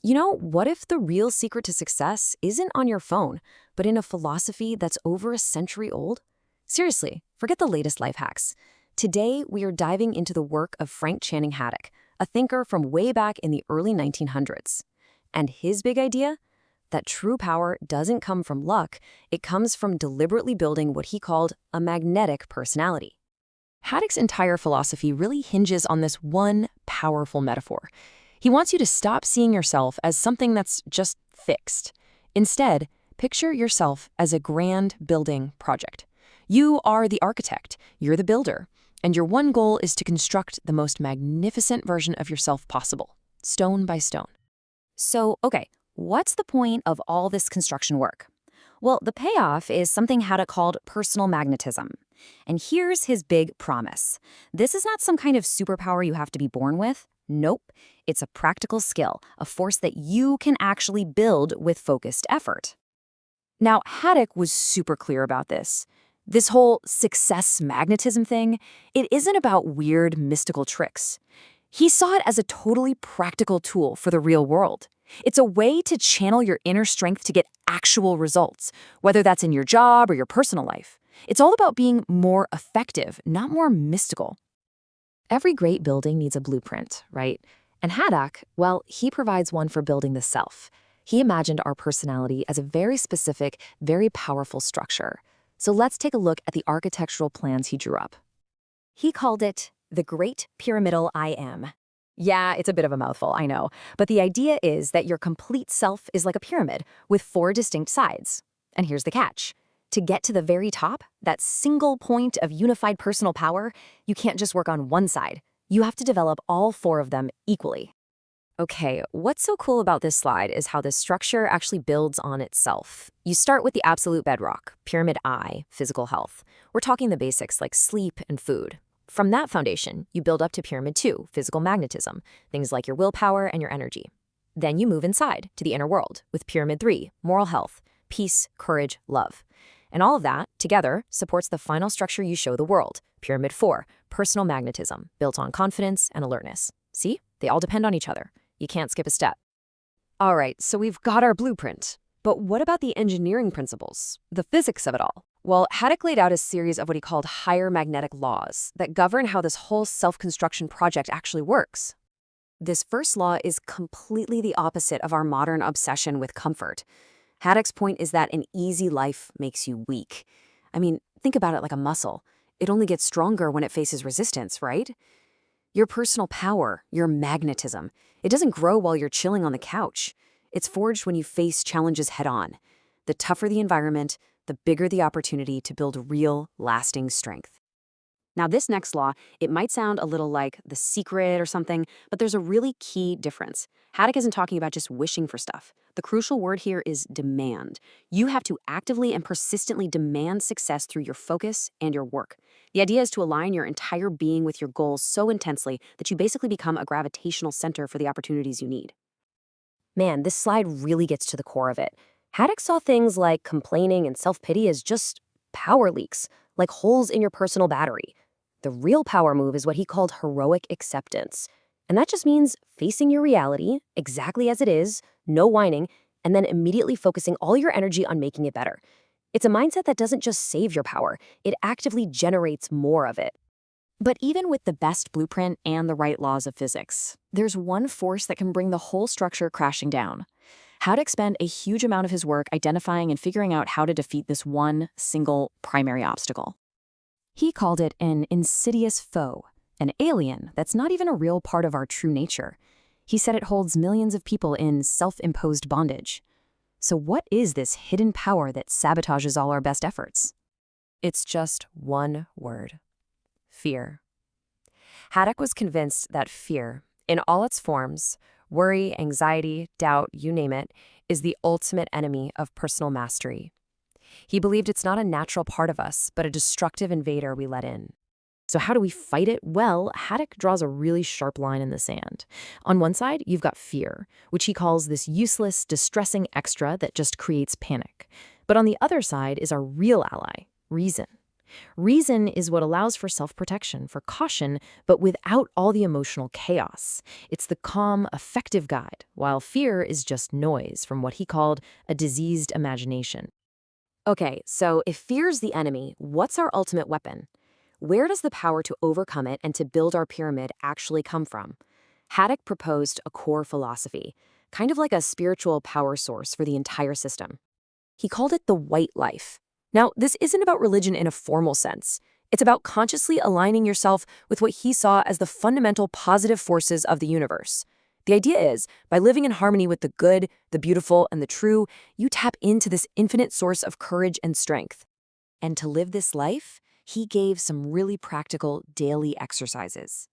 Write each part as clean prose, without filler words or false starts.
What if the real secret to success isn't on your phone, but in a philosophy that's over a century old? Seriously, forget the latest life hacks. Today, we are diving into the work of Frank Channing Haddock, a thinker from way back in the early 1900s. And his big idea? That true power doesn't come from luck, it comes from deliberately building what he called a magnetic personality. Haddock's entire philosophy really hinges on this one powerful metaphor. He wants you to stop seeing yourself as something that's just fixed. Instead, picture yourself as a grand building project. You are the architect, you're the builder, and your one goal is to construct the most magnificent version of yourself possible, stone by stone. So, okay, what's the point of all this construction work? Well, the payoff is something Haddock called personal magnetism. And here's his big promise. This is not some kind of superpower you have to be born with. Nope. It's a practical skill, a force that you can actually build with focused effort. Now, Haddock was super clear about this. This whole success magnetism thing, it isn't about weird mystical tricks. He saw it as a totally practical tool for the real world. It's a way to channel your inner strength to get actual results, whether that's in your job or your personal life. It's all about being more effective, not more mystical. Every great building needs a blueprint, right? And Haddock, well, he provides one for building the self. He imagined our personality as a very specific, very powerful structure. So let's take a look at the architectural plans he drew up. He called it the Great Pyramidal I Am. Yeah, it's a bit of a mouthful, I know, but the idea is that your complete self is like a pyramid with 4 distinct sides. And here's the catch. To get to the very top, that single point of unified personal power, you can't just work on one side. You have to develop all 4 of them equally. Okay, what's so cool about this slide is how this structure actually builds on itself. You start with the absolute bedrock, Pyramid I, physical health. We're talking the basics like sleep and food. From that foundation, you build up to Pyramid 2, physical magnetism, things like your willpower and your energy. Then you move inside to the inner world with Pyramid 3, moral health, peace, courage, love. And all of that, together, supports the final structure you show the world, Pyramid 4, personal magnetism, built on confidence and alertness. See? They all depend on each other. You can't skip a step. All right, so we've got our blueprint. But what about the engineering principles, the physics of it all? Well, Haddock laid out a series of what he called higher magnetic laws that govern how this whole self-construction project actually works. This first law is completely the opposite of our modern obsession with comfort. Haddock's point is that an easy life makes you weak. I mean, think about it like a muscle. It only gets stronger when it faces resistance, right? Your personal power, your magnetism, it doesn't grow while you're chilling on the couch. It's forged when you face challenges head-on. The tougher the environment, the bigger the opportunity to build real, lasting strength. Now, this next law, it might sound a little like The Secret or something, but there's a really key difference. Haddock isn't talking about just wishing for stuff. The crucial word here is demand. You have to actively and persistently demand success through your focus and your work. The idea is to align your entire being with your goals so intensely that you basically become a gravitational center for the opportunities you need. Man, this slide really gets to the core of it. Haddock saw things like complaining and self-pity as just power leaks, like holes in your personal battery. The real power move is what he called heroic acceptance. And that just means facing your reality exactly as it is, no whining, and then immediately focusing all your energy on making it better. It's a mindset that doesn't just save your power, it actively generates more of it. But even with the best blueprint and the right laws of physics, there's one force that can bring the whole structure crashing down. Haddock spent a huge amount of his work identifying and figuring out how to defeat this one single primary obstacle. He called it an insidious foe, an alien that's not even a real part of our true nature. He said it holds millions of people in self-imposed bondage. So what is this hidden power that sabotages all our best efforts? It's just one word: fear. Haddock was convinced that fear, in all its forms, worry, anxiety, doubt, you name it, is the ultimate enemy of personal mastery. He believed it's not a natural part of us, but a destructive invader we let in. So how do we fight it? Well, Haddock draws a really sharp line in the sand. On one side, you've got fear, which he calls this useless, distressing extra that just creates panic. But on the other side is our real ally, reason. Reason is what allows for self-protection, for caution, but without all the emotional chaos. It's the calm, effective guide, while fear is just noise from what he called a diseased imagination. Okay, so if fear's the enemy, what's our ultimate weapon? Where does the power to overcome it and to build our pyramid actually come from? Haddock proposed a core philosophy, kind of like a spiritual power source for the entire system. He called it the white life. Now, this isn't about religion in a formal sense. It's about consciously aligning yourself with what he saw as the fundamental positive forces of the universe. The idea is, by living in harmony with the good, the beautiful, and the true, you tap into this infinite source of courage and strength. And to live this life, he gave some really practical daily exercises.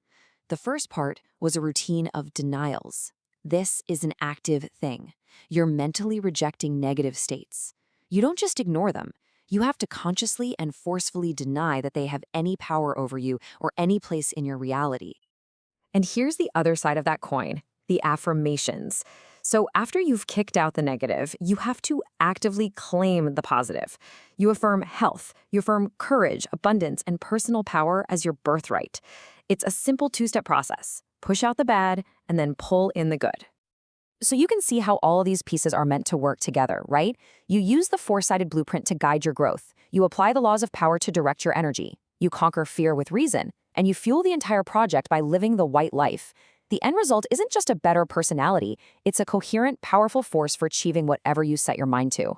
The first part was a routine of denials. This is an active thing. You're mentally rejecting negative states. You don't just ignore them. You have to consciously and forcefully deny that they have any power over you or any place in your reality. And here's the other side of that coin, the affirmations. So after you've kicked out the negative, you have to actively claim the positive. You affirm health, you affirm courage, abundance, and personal power as your birthright. It's a simple two-step process. Push out the bad and then pull in the good. So you can see how all of these pieces are meant to work together, right? You use the four-sided blueprint to guide your growth. You apply the laws of power to direct your energy. You conquer fear with reason. And you fuel the entire project by living the white life. The end result isn't just a better personality, it's a coherent, powerful force for achieving whatever you set your mind to.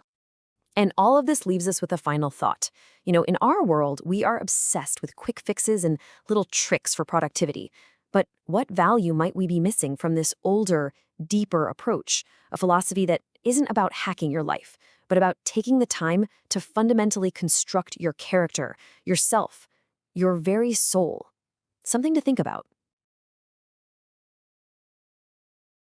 And all of this leaves us with a final thought. In our world, we are obsessed with quick fixes and little tricks for productivity. But what value might we be missing from this older, deeper approach, a philosophy that isn't about hacking your life, but about taking the time to fundamentally construct your character, yourself, your very soul? Something to think about.